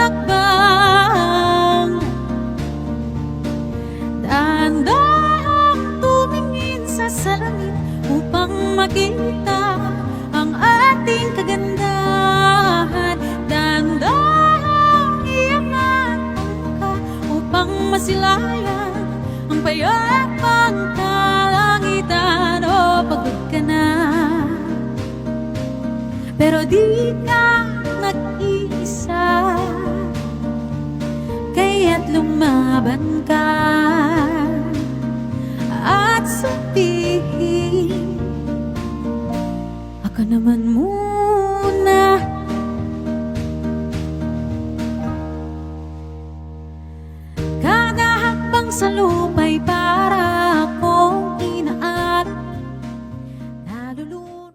hakbang. Dahan-dahang tumingin sa salamin upang makita ang ating kagandahan. Dahan-dahang iangat ang mukha upang masilayan ang payapang kalangitan. O pagod ka na, pero di ka nag-iisa, kaya't lumaban ka at sabihin, ako naman muna. Kada hakbang sa lupa'y para akong inaat, nalulunod.